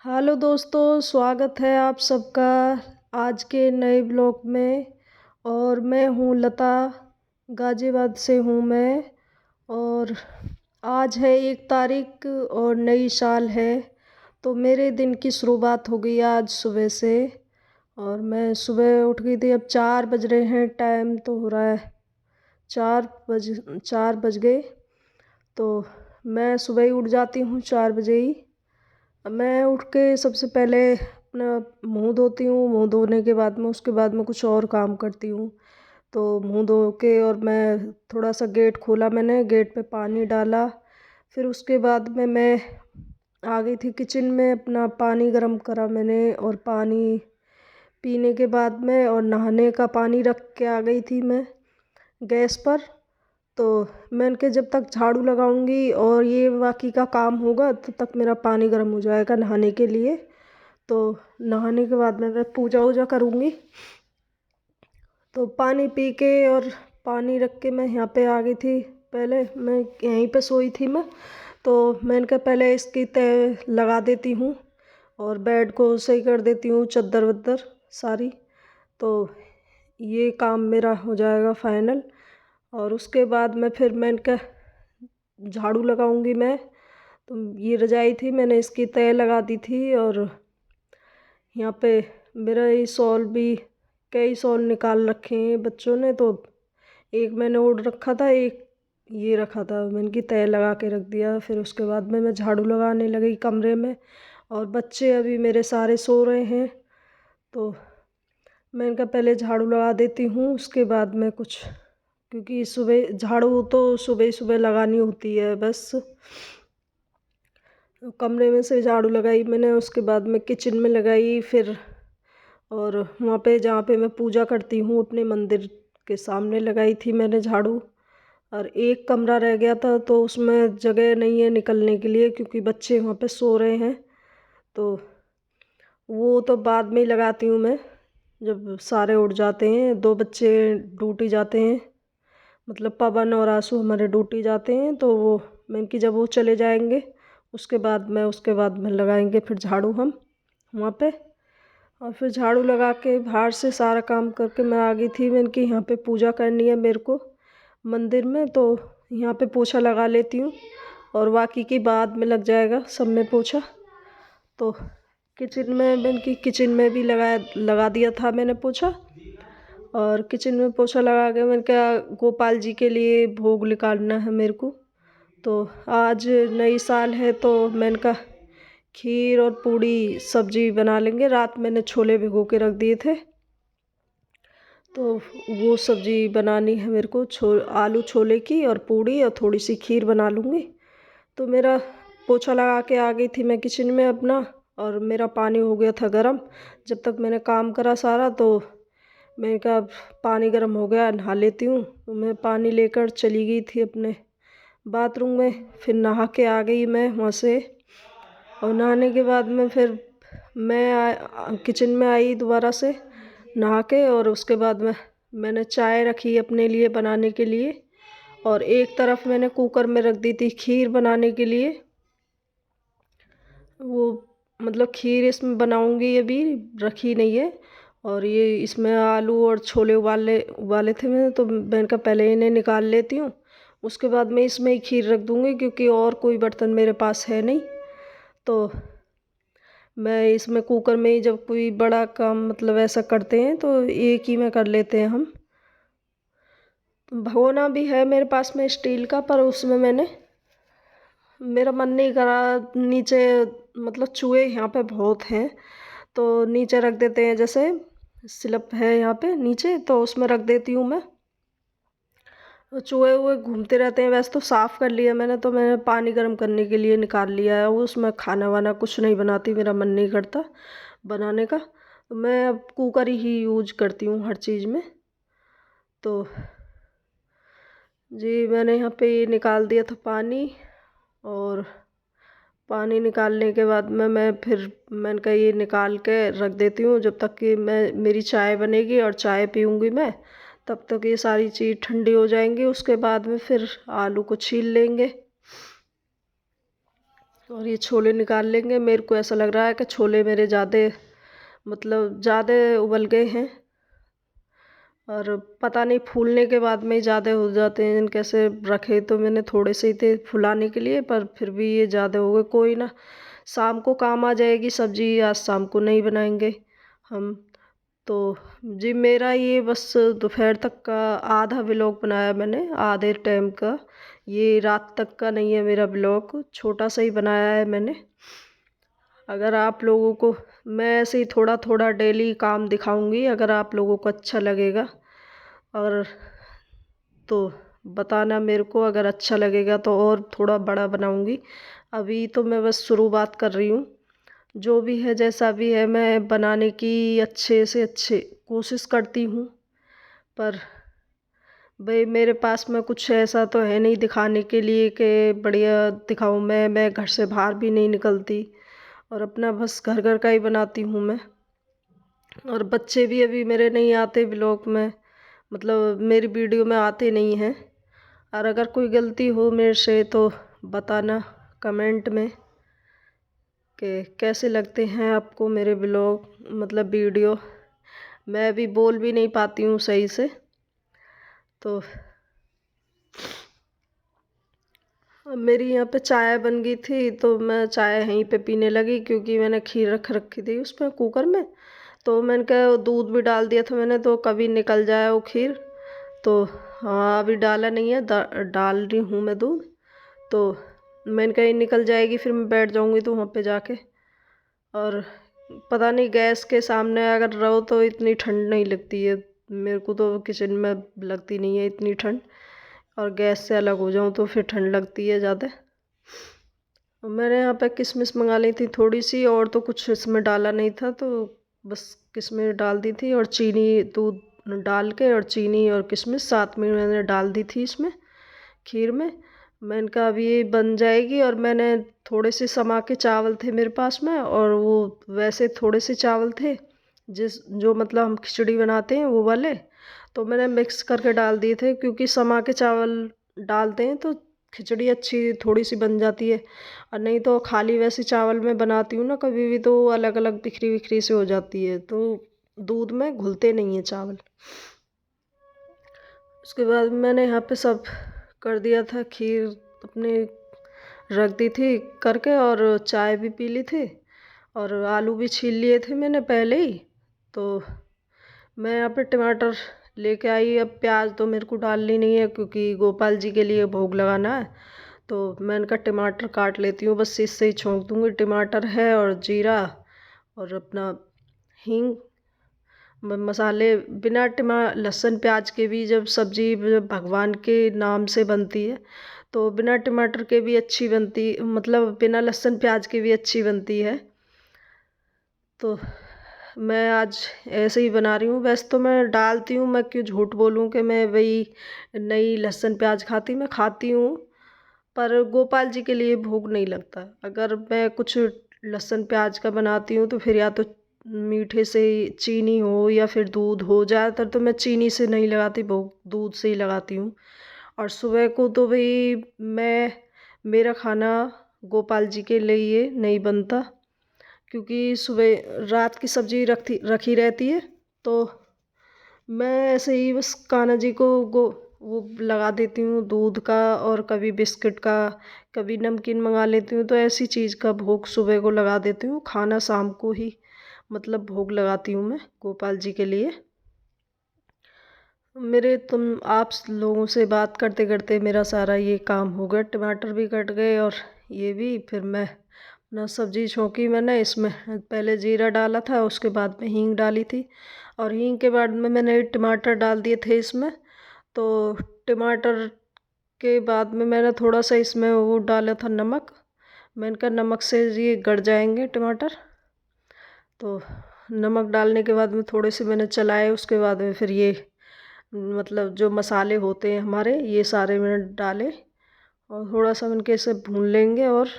Hello दोस्तों, स्वागत है आप सबका आज के नए ब्लॉग में। और मैं हूँ लता, गाज़ियाबाद से हूँ मैं। और आज है 1 तारीख और नई साल है, तो मेरे दिन की शुरुआत हो गई आज सुबह से। और मैं सुबह उठ गई थी, अब 4 बज रहे हैं, टाइम तो हो रहा है 4 बज गए। तो मैं सुबह ही उठ जाती हूँ 4 बजे ही। मैं उठ के सबसे पहले अपना मुंह धोती हूँ। मुंह धोने के बाद में उसके बाद में कुछ और काम करती हूँ। तो मुंह धो के और मैं थोड़ा सा गेट खोला, मैंने गेट पे पानी डाला। फिर उसके बाद में मैं आ गई थी किचन में, अपना पानी गर्म करा मैंने और पानी पीने के बाद में और नहाने का पानी रख के आ गई थी मैं गैस पर। तो मैंने के जब तक झाड़ू लगाऊंगी और ये बाकी का काम होगा तब तक मेरा पानी गर्म हो जाएगा नहाने के लिए। तो नहाने के बाद में मैं पूजा वूजा करूँगी। तो पानी पी के और पानी रख के मैं यहाँ पे आ गई थी। पहले मैं यहीं पे सोई थी मैं, तो मैंने कहा पहले इसकी तय लगा देती हूँ और बेड को सही कर देती हूँ, चद्दर वद्दर सारी। तो ये काम मेरा हो जाएगा फाइनल। और उसके बाद में फिर मैंने कहा झाड़ू लगाऊंगी मैं। तो ये रजाई थी, मैंने इसकी तय लगा दी थी। और यहाँ पे मेरा ये शॉल भी, कई शॉल निकाल रखे हैं बच्चों ने। तो एक मैंने ओढ़ रखा था, एक ये रखा था, मैंने की तय लगा के रख दिया। फिर उसके बाद में मैं झाड़ू लगाने लगी कमरे में। और बच्चे अभी मेरे सारे सो रहे हैं, तो मैंने कहा पहले झाड़ू लगा देती हूँ उसके बाद में कुछ, क्योंकि सुबह झाड़ू तो सुबह सुबह लगानी होती है बस। कमरे में से झाड़ू लगाई मैंने, उसके बाद में किचन में लगाई फिर। और वहाँ पे जहाँ पे मैं पूजा करती हूँ अपने मंदिर के सामने लगाई थी मैंने झाड़ू। और एक कमरा रह गया था तो उसमें जगह नहीं है निकलने के लिए, क्योंकि बच्चे वहाँ पे सो रहे हैं। तो वो तो बाद में ही लगाती हूँ मैं, जब सारे उठ जाते हैं। 2 बच्चे ड्यूटी जाते हैं, मतलब पवन और आंसू हमारे ड्यूटी जाते हैं। तो वो मैंने कि जब वो चले जाएंगे उसके बाद में लगाएंगे फिर झाड़ू हम वहाँ पे। और फिर झाड़ू लगा के बाहर से सारा काम करके मैं आ गई थी। मैंने कि यहाँ पे पूजा करनी है मेरे को मंदिर में, तो यहाँ पे पोछा लगा लेती हूँ और बाकी की बाद में लग जाएगा सब में पोछा। तो किचन में मैंने कि किचन में भी लगा दिया था मैंने पोछा। और किचन में पोछा लगा के मैंने कहा गोपाल जी के लिए भोग निकालना है मेरे को। तो आज नई साल है तो मैंने कहा खीर और पूड़ी सब्जी बना लेंगे। रात मैंने छोले भिगो के रख दिए थे, तो वो सब्जी बनानी है मेरे को। आलू छोले की और पूड़ी और थोड़ी सी खीर बना लूँगी। तो मेरा पोछा लगा के आ गई थी मैं किचन में अपना, और मेरा पानी हो गया था गरम। जब तक मैंने काम करा सारा, तो मैंने कहा पानी गर्म हो गया, नहा लेती हूँ। तो मैं पानी लेकर चली गई थी अपने बाथरूम में। फिर नहा के आ गई मैं वहाँ से। और नहाने के बाद में फिर मैं किचन में आई दोबारा से नहा के। और उसके बाद में मैंने चाय रखी अपने लिए बनाने के लिए, और एक तरफ मैंने कुकर में रख दी थी खीर बनाने के लिए। वो मतलब खीर इसमें बनाऊंगी, अभी रखी नहीं है। और ये इसमें आलू और छोले उबाले थे मैंने, तो मैंने कहा पहले इन्हें निकाल लेती हूँ, उसके बाद मैं इसमें ही खीर रख दूँगी, क्योंकि और कोई बर्तन मेरे पास है नहीं। तो मैं इसमें कुकर में ही, जब कोई बड़ा काम मतलब ऐसा करते हैं तो एक ही में कर लेते हैं हम। भगोना भी है मेरे पास में स्टील का, पर उसमें मेरा मन नहीं करा नीचे, मतलब चूहे यहाँ पे बहुत हैं, तो नीचे रख देते हैं। जैसे स्लैब है यहाँ पे नीचे, तो उसमें रख देती हूँ मैं। तो चूहे हुए घूमते रहते हैं। वैसे तो साफ़ कर लिया मैंने, तो मैंने पानी गर्म करने के लिए निकाल लिया है। उसमें खाना वाना कुछ नहीं बनाती, मेरा मन नहीं करता बनाने का। तो मैं अब कुकर ही यूज करती हूँ हर चीज़ में। तो जी मैंने यहाँ पे ये निकाल दिया था पानी। और पानी निकालने के बाद में मैंने कहा ये निकाल के रख देती हूँ, जब तक कि मेरी चाय बनेगी और चाय पीऊँगी मैं, तब तक ये सारी चीज़ ठंडी हो जाएंगी। उसके बाद में फिर आलू को छील लेंगे। और ये छोले निकाल लेंगे। मेरे को ऐसा लग रहा है कि छोले मेरे ज़्यादा उबल गए हैं, और पता नहीं फूलने के बाद में ही ज़्यादा हो जाते हैं। कैसे रखे तो मैंने थोड़े से ही थे फुलाने के लिए, पर फिर भी ये ज़्यादा हो गए। कोई ना, शाम को काम आ जाएगी सब्जी, आज शाम को नहीं बनाएंगे हम। तो जी मेरा ये बस दोपहर तक का आधा व्लॉग बनाया मैंने, आधे टाइम का। ये रात तक का नहीं है मेरा व्लॉग, छोटा सा ही बनाया है मैंने। अगर आप लोगों को मैं ऐसे ही थोड़ा थोड़ा डेली काम दिखाऊंगी, अगर आप लोगों को अच्छा लगेगा और तो बताना मेरे को। अगर अच्छा लगेगा तो और थोड़ा बड़ा बनाऊंगी। अभी तो मैं बस शुरुआत कर रही हूँ। जो भी है जैसा भी है, मैं बनाने की अच्छे से अच्छे कोशिश करती हूँ, पर भाई मेरे पास में कुछ ऐसा तो है नहीं दिखाने के लिए कि बढ़िया दिखाऊँ। मैं घर से बाहर भी नहीं निकलती, और अपना बस घर घर का ही बनाती हूँ मैं। और बच्चे भी अभी मेरे नहीं आते ब्लॉग में, मतलब मेरी वीडियो में आते नहीं हैं। और अगर कोई गलती हो मेरे से तो बताना कमेंट में कि कैसे लगते हैं आपको मेरे ब्लॉग, मतलब वीडियो। मैं भी बोल भी नहीं पाती हूँ सही से। तो मेरी यहाँ पे चाय बन गई थी, तो मैं चाय यहीं पे पीने लगी, क्योंकि मैंने खीर रख रखी थी उसमें कुकर में। तो मैंने कहा दूध भी डाल दिया था मैंने, तो कभी निकल जाए वो खीर। तो हाँ, अभी डाला नहीं है, डाल रही हूँ मैं दूध। तो मैंने कहा निकल जाएगी, फिर मैं बैठ जाऊँगी तो वहाँ पे जाके। और पता नहीं गैस के सामने अगर रहो तो इतनी ठंड नहीं लगती है मेरे को, तो किचन में लगती नहीं है इतनी ठंड। और गैस से अलग हो जाऊँ तो फिर ठंड लगती है ज़्यादा। मैंने यहाँ पे किशमिश मंगा ली थी थोड़ी सी, और तो कुछ इसमें डाला नहीं था, तो बस किशमिश डाल दी थी और चीनी, दूध डाल के और चीनी और किशमिश साथ में मैंने डाल दी थी इसमें खीर में। मैंने कहा अभी ये बन जाएगी। और मैंने थोड़े से समा के चावल थे मेरे पास में, और वो वैसे थोड़े से चावल थे जो मतलब हम खिचड़ी बनाते हैं वो वाले, तो मैंने मिक्स करके डाल दिए थे। क्योंकि समा के चावल डालते हैं तो खिचड़ी अच्छी थोड़ी सी बन जाती है। और नहीं तो खाली वैसे चावल में बनाती हूँ ना कभी भी, तो अलग अलग बिखरी बिखरी से हो जाती है, तो दूध में घुलते नहीं है चावल। उसके बाद मैंने यहाँ पे सब कर दिया था, खीर अपने रख दी थी करके, और चाय भी पी ली थी, और आलू भी छील लिए थे मैंने पहले ही। तो मैं यहाँ पे टमाटर लेके आई। अब प्याज तो मेरे को डालनी नहीं है, क्योंकि गोपाल जी के लिए भोग लगाना है। तो मैंने कहा टमाटर काट लेती हूँ, बस इससे ही छोंक दूँगी। टमाटर है और जीरा और अपना हींग, मसाले। बिना लहसुन प्याज के भी जब सब्जी भगवान के नाम से बनती है, तो बिना टमाटर के भी अच्छी बनती, मतलब बिना लहसुन प्याज के भी अच्छी बनती है। तो मैं आज ऐसे ही बना रही हूँ। वैसे तो मैं डालती हूँ, मैं क्यों झूठ बोलूँ कि मैं वही नहीं लहसुन प्याज खाती, मैं खाती हूँ। पर गोपाल जी के लिए भोग नहीं लगता। अगर मैं कुछ लहसुन प्याज का बनाती हूँ तो फिर या तो मीठे से चीनी हो या फिर दूध हो। ज़्यादातर तो मैं चीनी से नहीं लगाती भोग, दूध से ही लगाती हूँ। और सुबह को तो भाई मेरा खाना गोपाल जी के लिए नहीं बनता, क्योंकि सुबह रात की सब्जी रखी रहती है। तो मैं ऐसे ही बस कान्हा जी को वो लगा देती हूँ दूध का, और कभी बिस्किट का, कभी नमकीन मंगा लेती हूँ। तो ऐसी चीज़ का भोग सुबह को लगा देती हूँ, खाना शाम को ही मतलब भोग लगाती हूँ मैं गोपाल जी के लिए। आप लोगों से बात करते करते मेरा सारा ये काम हो गया। टमाटर भी कट गए और ये भी। फिर मैं अपना सब्जी छौंकी मैंने। इसमें पहले जीरा डाला था, उसके बाद में हींग डाली थी, और हींग के बाद में मैंने टमाटर डाल दिए थे इसमें। तो टमाटर के बाद में मैंने थोड़ा सा इसमें वो डाला था नमक। मैंने कहा नमक से ये गड़ जाएंगे टमाटर। तो नमक डालने के बाद में थोड़े से मैंने चलाए, उसके बाद में फिर ये मतलब जो मसाले होते हैं हमारे, ये सारे मैंने डाले, और थोड़ा सा इनके से भून लेंगे। और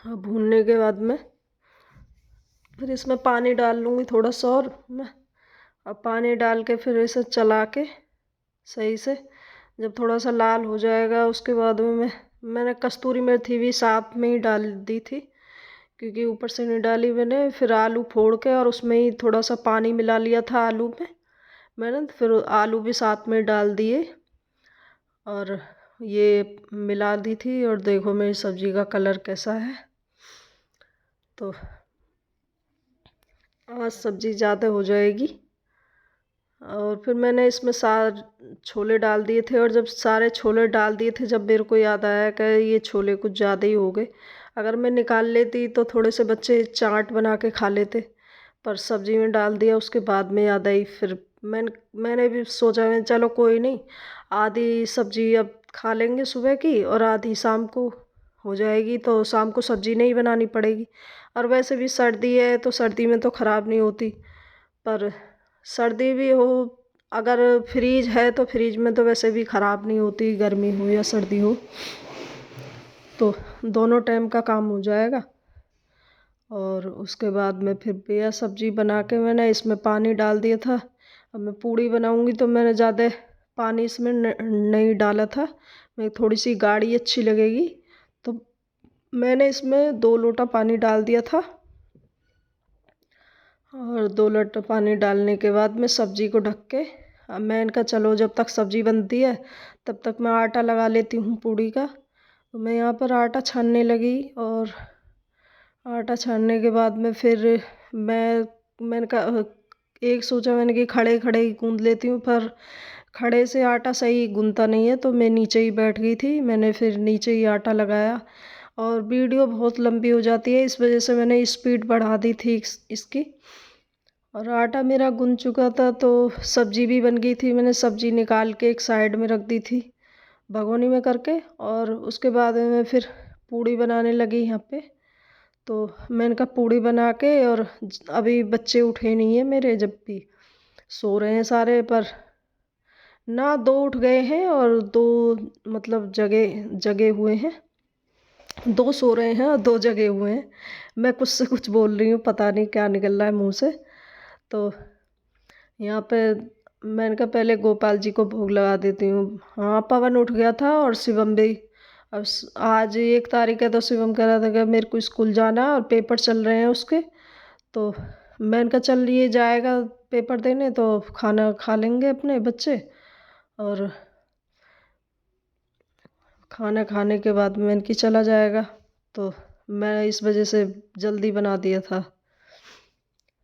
भूनने के बाद में फिर इसमें पानी डाल लूँगी थोड़ा सा, और मैं अब पानी डाल के फिर इसे चला के सही से, जब थोड़ा सा लाल हो जाएगा उसके बाद में मैंने कस्तूरी मेथी भी साथ में ही डाल दी थी, क्योंकि ऊपर से नहीं डाली मैंने। फिर आलू फोड़ के और उसमें ही थोड़ा सा पानी मिला लिया था आलू में मैंने, फिर आलू भी साथ में डाल दिए और ये मिला दी थी। और देखो मेरी सब्ज़ी का कलर कैसा है। तो आज सब्ज़ी ज़्यादा हो जाएगी। और फिर मैंने इसमें छोले डाल दिए थे, और जब सारे छोले डाल दिए थे, जब मेरे को याद आया कि ये छोले कुछ ज़्यादा ही हो गए। अगर मैं निकाल लेती तो थोड़े से बच्चे चाट बना के खा लेते, पर सब्ज़ी में डाल दिया। उसके बाद में याद आई, फिर मैंने भी सोचा मैं चलो कोई नहीं, आधी सब्ज़ी अब खा लेंगे सुबह की और आधी शाम को हो जाएगी, तो शाम को सब्ज़ी नहीं बनानी पड़ेगी। और वैसे भी सर्दी है तो सर्दी में तो ख़राब नहीं होती, पर सर्दी भी हो, अगर फ्रीज है तो फ्रीज में तो वैसे भी ख़राब नहीं होती, गर्मी हो या सर्दी हो, तो दोनों टाइम का काम हो जाएगा। और उसके बाद में फिर बिया सब्ज़ी बना के मैंने इसमें पानी डाल दिया था। अब मैं पूड़ी बनाऊंगी तो मैंने ज़्यादा पानी इसमें नहीं डाला था, मैं थोड़ी सी गाढ़ी अच्छी लगेगी, तो मैंने इसमें 2 लोटा पानी डाल दिया था। और 2 लोटा पानी डालने के बाद में सब्ज़ी को ढक के, अब मैं इनका चलो जब तक सब्ज़ी बनती है तब तक मैं आटा लगा लेती हूँ पूड़ी का। तो मैं यहाँ पर आटा छानने लगी, और आटा छानने के बाद में फिर मैंने कहा, एक सोचा मैंने कि खड़े खड़े ही गूँध लेती हूँ, पर खड़े से आटा सही गूँधता नहीं है, तो मैं नीचे ही बैठ गई थी। मैंने फिर नीचे ही आटा लगाया, और वीडियो बहुत लंबी हो जाती है, इस वजह से मैंने स्पीड बढ़ा दी थी इसकी। और आटा मेरा गूँध चुका था, तो सब्ज़ी भी बन गई थी। मैंने सब्ज़ी निकाल के एक साइड में रख दी थी भगोनी में करके, और उसके बाद में मैं फिर पूड़ी बनाने लगी यहाँ पे। तो मैंने कहा पूड़ी बना के, और अभी बच्चे उठे नहीं हैं मेरे, जब भी सो रहे हैं सारे, पर ना 2 उठ गए हैं और 2 मतलब जगे जगे हुए हैं। 2 सो रहे हैं और 2 जगे हुए हैं। मैं कुछ से कुछ बोल रही हूँ, पता नहीं क्या निकल रहा है मुँह से। तो यहाँ पे मैंने कहा पहले गोपाल जी को भोग लगा देती हूँ। हाँ, पवन उठ गया था और शिवम भी। अब आज 1 तारीख है, तो शिवम कह रहा था कि मेरे को स्कूल जाना और पेपर चल रहे हैं उसके। तो मैंने कहा चल ये जाएगा पेपर देने, तो खाना खा लेंगे अपने बच्चे, और खाना खाने के बाद मैंने कि चला जाएगा। तो मैं इस वजह से जल्दी बना दिया था।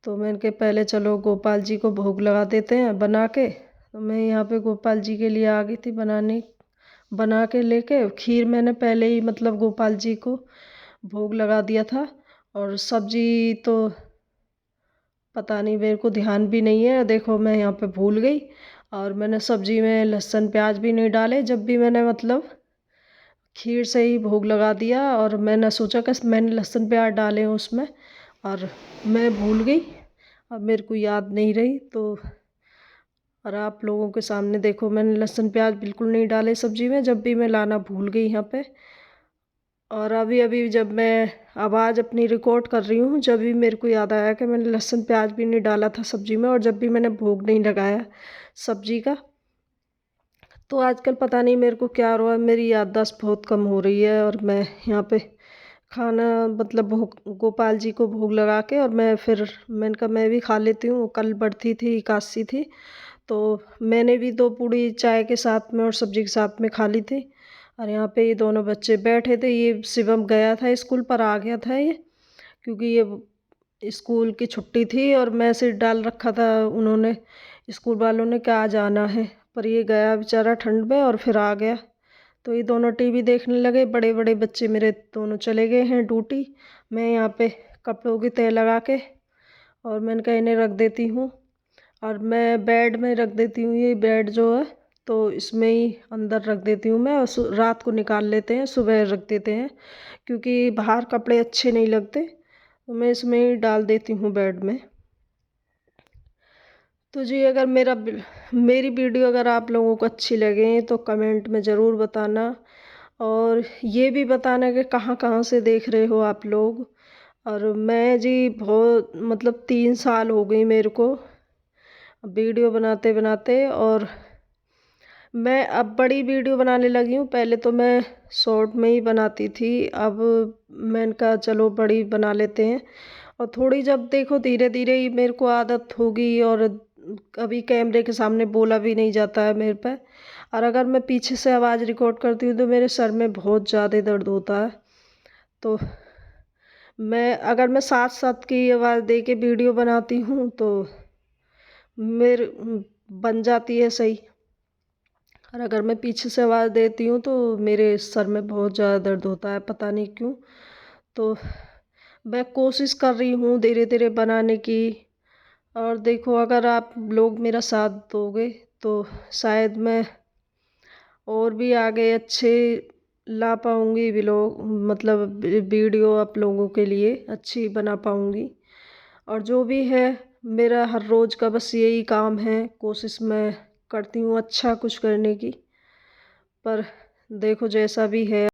तो मैंने कहा पहले चलो गोपाल जी को भोग लगा देते हैं बना के। तो मैं यहाँ पे गोपाल जी के लिए आ गई थी बना के लेके। खीर मैंने पहले ही मतलब गोपाल जी को भोग लगा दिया था, और सब्जी तो पता नहीं, मेरे को ध्यान भी नहीं है। देखो मैं यहाँ पे भूल गई, और मैंने सब्जी में लहसुन प्याज भी नहीं डाले, जब भी मैंने मतलब खीर से ही भोग लगा दिया। और मैंने सोचा कि मैंने लहसुन प्याज डाले हैं उसमें, और मैं भूल गई, अब मेरे को याद नहीं रही। तो और आप लोगों के सामने देखो मैंने लहसुन प्याज बिल्कुल नहीं डाले सब्जी में, जब भी मैं लाना भूल गई यहाँ पे। और अभी अभी जब मैं आवाज़ अपनी रिकॉर्ड कर रही हूँ, जब भी मेरे को याद आया कि मैंने लहसुन प्याज भी नहीं डाला था सब्जी में, और जब भी मैंने भोग नहीं लगाया सब्जी का। तो आजकल पता नहीं मेरे को क्या हुआ, मेरी याददाश्त बहुत कम हो रही है। और मैं यहाँ पे खाना मतलब गोपाल जी को भोग लगा के, और मैंने कहा मैं भी खा लेती हूँ। कल बढ़ती थी, एकादशी थी, तो मैंने भी 2 पूड़ी चाय के साथ में और सब्जी के साथ में खा ली थी। और यहाँ पे ये दोनों बच्चे बैठे थे। ये शिवम गया था स्कूल, पर आ गया था ये, क्योंकि ये स्कूल की छुट्टी थी और मैसेज डाल रखा था उन्होंने, स्कूल वालों ने, क्या आज आना है। पर ये गया बेचारा ठंड में और फिर आ गया। तो ये दोनों टीवी देखने लगे। बड़े बड़े बच्चे मेरे दोनों चले गए हैं ड्यूटी। मैं यहाँ पे कपड़ों की तह लगा के, और मैंने कहा इन्हें रख देती हूँ, और मैं बेड में रख देती हूँ। ये बेड जो है तो इसमें ही अंदर रख देती हूँ मैं, और रात को निकाल लेते हैं, सुबह रख देते हैं, क्योंकि बाहर कपड़े अच्छे नहीं लगते, तो मैं इसमें ही डाल देती हूँ बेड में। तो जी अगर मेरी वीडियो अगर आप लोगों को अच्छी लगे तो कमेंट में ज़रूर बताना, और ये भी बताना कि कहाँ कहाँ से देख रहे हो आप लोग। और मैं जी बहुत मतलब 3 साल हो गई मेरे को वीडियो बनाते बनाते, और मैं अब बड़ी वीडियो बनाने लगी हूँ। पहले तो मैं शॉर्ट में ही बनाती थी। अब मैंने कहा चलो बड़ी बना लेते हैं। और थोड़ी जब देखो धीरे धीरे ही मेरे को आदत होगी और कभी कैमरे के सामने बोला भी नहीं जाता है मेरे पे। और अगर मैं पीछे से आवाज़ रिकॉर्ड करती हूँ तो मेरे सर में बहुत ज़्यादा दर्द होता है। तो अगर मैं साथ साथ की आवाज़ दे के वीडियो बनाती हूँ तो मेरे बन जाती है सही। और अगर मैं पीछे से आवाज़ देती हूँ तो मेरे सर में बहुत ज़्यादा दर्द होता है, पता नहीं क्यों। तो मैं कोशिश कर रही हूँ धीरे धीरे बनाने की। और देखो अगर आप लोग मेरा साथ दोगे तो शायद मैं और भी आगे अच्छे ला पाऊँगी व्लॉग, मतलब वीडियो आप लोगों के लिए अच्छी बना पाऊँगी। और जो भी है मेरा हर रोज़ का बस यही काम है, कोशिश मैं करती हूँ अच्छा कुछ करने की। पर देखो जैसा भी है।